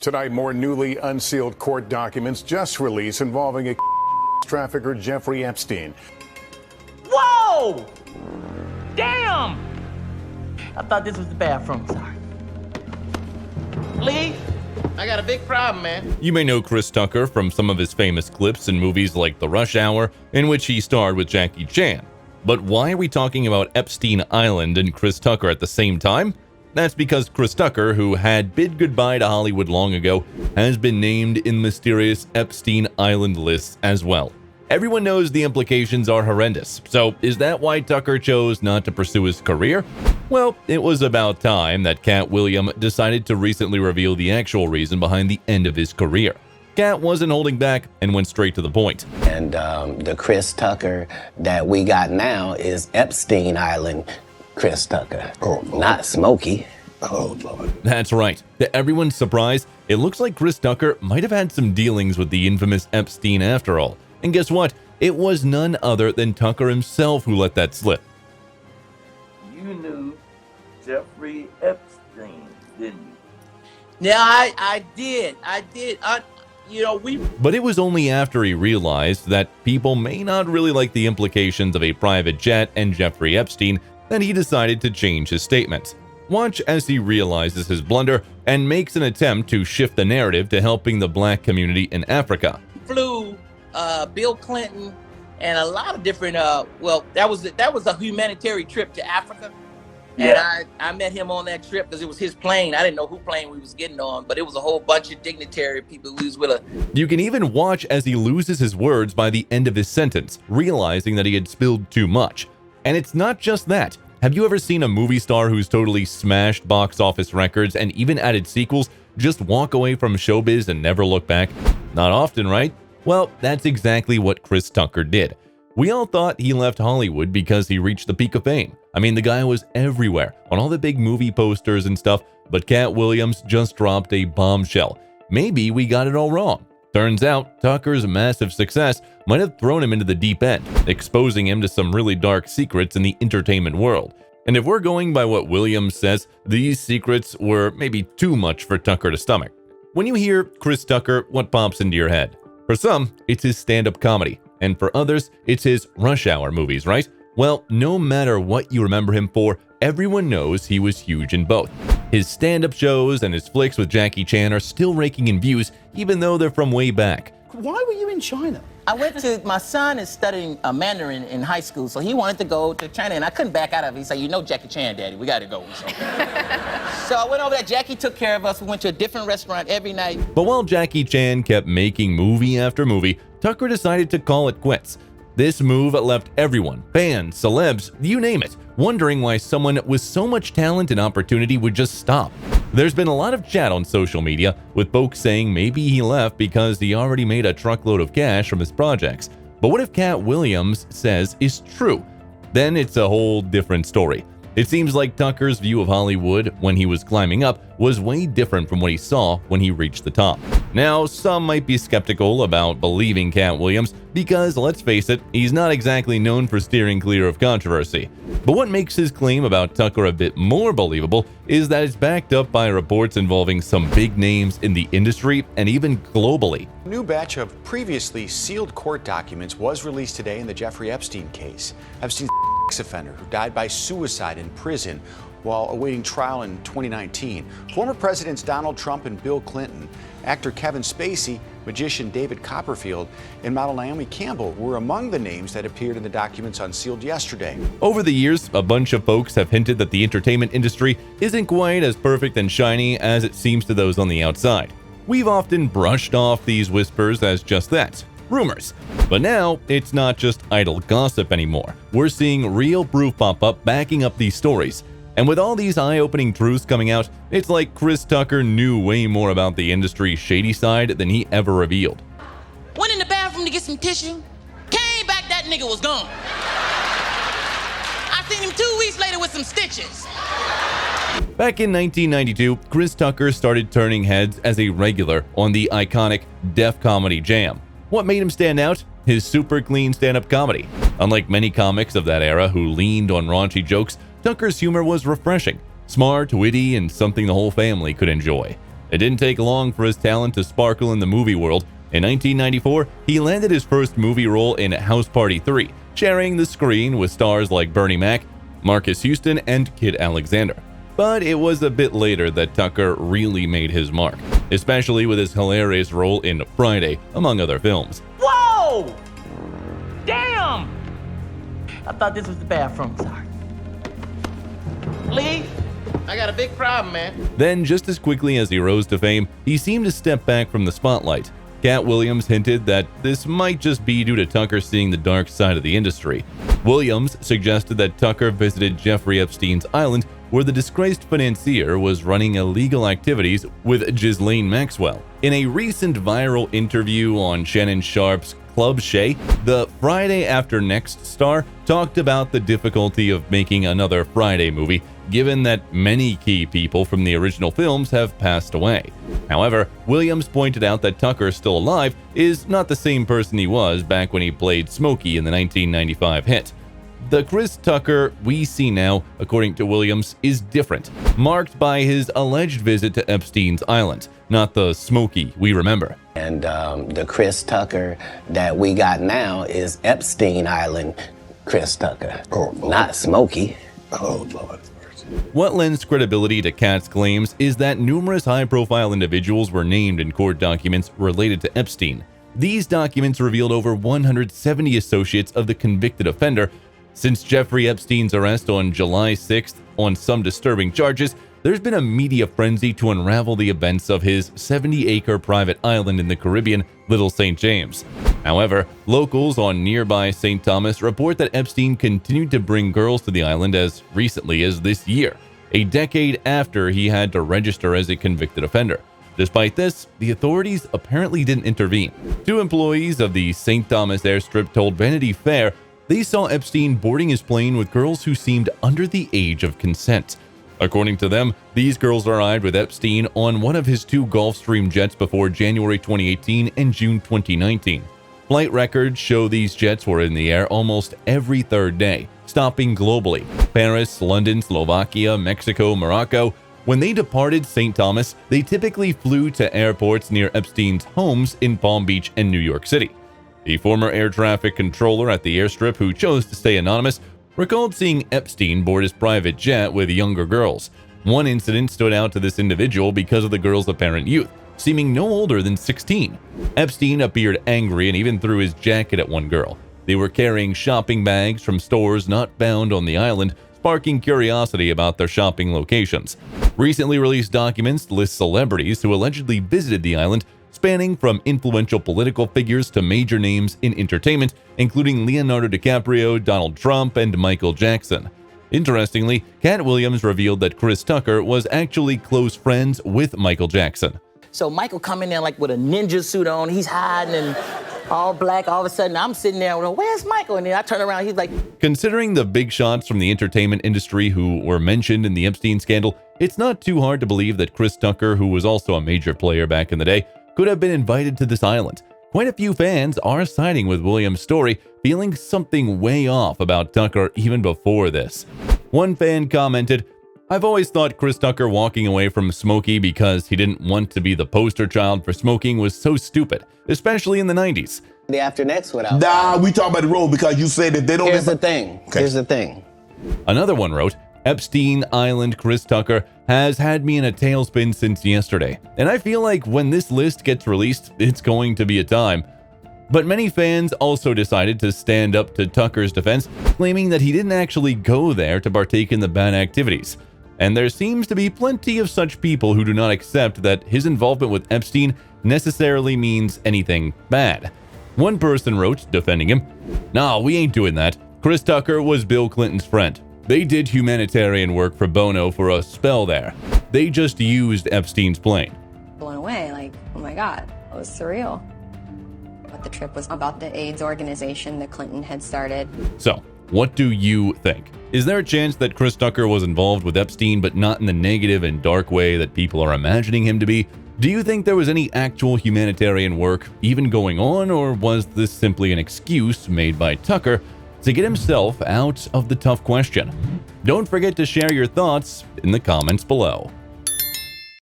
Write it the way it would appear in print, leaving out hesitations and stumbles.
Tonight, more newly unsealed court documents just released involving a trafficker, Jeffrey Epstein. Whoa! Damn! I thought this was the bathroom. Sorry. Lee, I got a big problem, man. You may know Chris Tucker from some of his famous clips in movies like The Rush Hour, in which he starred with Jackie Chan. But why are we talking about Epstein Island and Chris Tucker at the same time? That's because Chris Tucker, who had bid goodbye to Hollywood long ago, has been named in mysterious Epstein Island lists as well. Everyone knows the implications are horrendous, so is that why Tucker chose not to pursue his career? Well, it was about time that Katt Williams decided to recently reveal the actual reason behind the end of his career. Katt wasn't holding back and went straight to the point. And the Chris Tucker that we got now is Epstein Island Chris Tucker, not Smokey. Oh, Lord. That's right. To everyone's surprise, it looks like Chris Tucker might have had some dealings with the infamous Epstein after all. And guess what? It was none other than Tucker himself who let that slip. You knew Jeffrey Epstein, didn't you? Yeah, I did. But it was only after he realized that people may not really like the implications of a private jet and Jeffrey Epstein that he decided to change his statements. Watch as he realizes his blunder and makes an attempt to shift the narrative to helping the black community in Africa. Flew Bill Clinton and a lot of different, that was a humanitarian trip to Africa. Yeah. And I met him on that trip because it was his plane. I didn't know who plane we was getting on, but it was a whole bunch of dignitary people who was with us. You can even watch as he loses his words by the end of his sentence, realizing that he had spilled too much. And it's not just that. Have you ever seen a movie star who's totally smashed box office records and even added sequels just walk away from showbiz and never look back? Not often, right? Well, that's exactly what Chris Tucker did. We all thought he left Hollywood because he reached the peak of fame. I mean, the guy was everywhere, on all the big movie posters and stuff, but Katt Williams just dropped a bombshell. Maybe we got it all wrong. Turns out, Tucker's massive success might have thrown him into the deep end, exposing him to some really dark secrets in the entertainment world. And if we're going by what Williams says, these secrets were maybe too much for Tucker to stomach. When you hear Chris Tucker, what pops into your head? For some, it's his stand-up comedy, and for others, it's his Rush Hour movies, right? Well, no matter what you remember him for, everyone knows he was huge in both. His stand-up shows and his flicks with Jackie Chan are still raking in views, even though they're from way back. Why were you in China? My son is studying Mandarin in high school, so he wanted to go to China, and I couldn't back out of it. He said, you know Jackie Chan, Daddy, we gotta go. So I went over there, Jackie took care of us, we went to a different restaurant every night. But while Jackie Chan kept making movie after movie, Tucker decided to call it quits. This move left everyone, fans, celebs, you name it, wondering why someone with so much talent and opportunity would just stop. There's been a lot of chat on social media, with folks saying maybe he left because he already made a truckload of cash from his projects. But what if Katt Williams says is true? Then it's a whole different story. It seems like Tucker's view of Hollywood when he was climbing up was way different from what he saw when he reached the top. Now, some might be skeptical about believing Katt Williams because, let's face it, he's not exactly known for steering clear of controversy. But what makes his claim about Tucker a bit more believable is that it's backed up by reports involving some big names in the industry and even globally. A new batch of previously sealed court documents was released today in the Jeffrey Epstein case. Epstein's offender who died by suicide in prison while awaiting trial in 2019. Former Presidents Donald Trump and Bill Clinton, actor Kevin Spacey, magician David Copperfield, and model Naomi Campbell were among the names that appeared in the documents unsealed yesterday. Over the years, a bunch of folks have hinted that the entertainment industry isn't quite as perfect and shiny as it seems to those on the outside. We've often brushed off these whispers as just that, rumors. But now, it's not just idle gossip anymore. We're seeing real proof pop up backing up these stories. And with all these eye-opening truths coming out, it's like Chris Tucker knew way more about the industry's shady side than he ever revealed. Went in the bathroom to get some tissue, came back, that nigga was gone. I seen him 2 weeks later with some stitches. Back in 1992, Chris Tucker started turning heads as a regular on the iconic Def Comedy Jam. What made him stand out? His super clean stand-up comedy. Unlike many comics of that era who leaned on raunchy jokes, Tucker's humor was refreshing, smart, witty, and something the whole family could enjoy. It didn't take long for his talent to sparkle in the movie world. In 1994, he landed his first movie role in House Party 3, sharing the screen with stars like Bernie Mac, Marcus Houston, and Kid Alexander. But it was a bit later that Tucker really made his mark, especially with his hilarious role in Friday, among other films. Whoa! Damn! I thought this was the bathroom. Sorry. Lee, I got a big problem, man. Then, just as quickly as he rose to fame, he seemed to step back from the spotlight. Katt Williams hinted that this might just be due to Tucker seeing the dark side of the industry. Williams suggested that Tucker visited Jeffrey Epstein's island, where the disgraced financier was running illegal activities with Ghislaine Maxwell. In a recent viral interview on Shannon Sharpe's Club Shay, the Friday After Next star talked about the difficulty of making another Friday movie, given that many key people from the original films have passed away. However, Williams pointed out that Tucker, still alive, is not the same person he was back when he played Smokey in the 1995 hit. The Chris Tucker we see now, according to Williams, is different, marked by his alleged visit to Epstein's Island, not the Smokey we remember. And the Chris Tucker that we got now is Epstein Island Chris Tucker, not Smokey. Oh, Lord. What lends credibility to Katt's claims is that numerous high-profile individuals were named in court documents related to Epstein. These documents revealed over 170 associates of the convicted offender. Since Jeffrey Epstein's arrest on July 6th on some disturbing charges, there's been a media frenzy to unravel the events of his 70-acre private island in the Caribbean, Little St. James. However, locals on nearby St. Thomas report that Epstein continued to bring girls to the island as recently as this year, a decade after he had to register as a convicted offender. Despite this, the authorities apparently didn't intervene. Two employees of the St. Thomas airstrip told Vanity Fair they saw Epstein boarding his plane with girls who seemed under the age of consent. According to them, these girls arrived with Epstein on one of his two Gulfstream jets before January 2018 and June 2019. Flight records show these jets were in the air almost every third day, stopping globally: Paris, London, Slovakia, Mexico, Morocco. When they departed St. Thomas, they typically flew to airports near Epstein's homes in Palm Beach and New York City. The former air traffic controller at the airstrip, who chose to stay anonymous, recalled seeing Epstein board his private jet with younger girls. One incident stood out to this individual because of the girl's apparent youth, seeming no older than 16. Epstein appeared angry and even threw his jacket at one girl. They were carrying shopping bags from stores not found on the island, sparking curiosity about their shopping locations. Recently released documents list celebrities who allegedly visited the island, spanning from influential political figures to major names in entertainment, including Leonardo DiCaprio, Donald Trump, and Michael Jackson. Interestingly, Katt Williams revealed that Chris Tucker was actually close friends with Michael Jackson. So Michael come in there like with a ninja suit on, he's hiding and all black. All of a sudden, I'm sitting there, where's Michael? And then I turn around, he's like... Considering the big shots from the entertainment industry who were mentioned in the Epstein scandal, it's not too hard to believe that Chris Tucker, who was also a major player back in the day, could have been invited to this island. Quite a few fans are siding with Williams' story, feeling something way off about Tucker even before this. One fan commented, "I've always thought Chris Tucker walking away from Smokey because he didn't want to be the poster child for smoking was so stupid, especially in the 90s. The After Next without. Nah, we talk about the role because you said that they don't. Here's the thing. Okay. Here's the thing. Another one wrote, "Epstein Island Chris Tucker has had me in a tailspin since yesterday, and I feel like when this list gets released, it's going to be a time." But many fans also decided to stand up to Tucker's defense, claiming that he didn't actually go there to partake in the bad activities. And there seems to be plenty of such people who do not accept that his involvement with Epstein necessarily means anything bad. One person wrote, defending him, "Nah, we ain't doing that. Chris Tucker was Bill Clinton's friend. They did humanitarian work for Bono for a spell there. They just used Epstein's plane." Blown away, like, oh my God, it was surreal. But the trip was about the AIDS organization that Clinton had started. So, what do you think? Is there a chance that Chris Tucker was involved with Epstein, but not in the negative and dark way that people are imagining him to be? Do you think there was any actual humanitarian work even going on, or was this simply an excuse made by Tucker to get himself out of the tough question? Don't forget to share your thoughts in the comments below.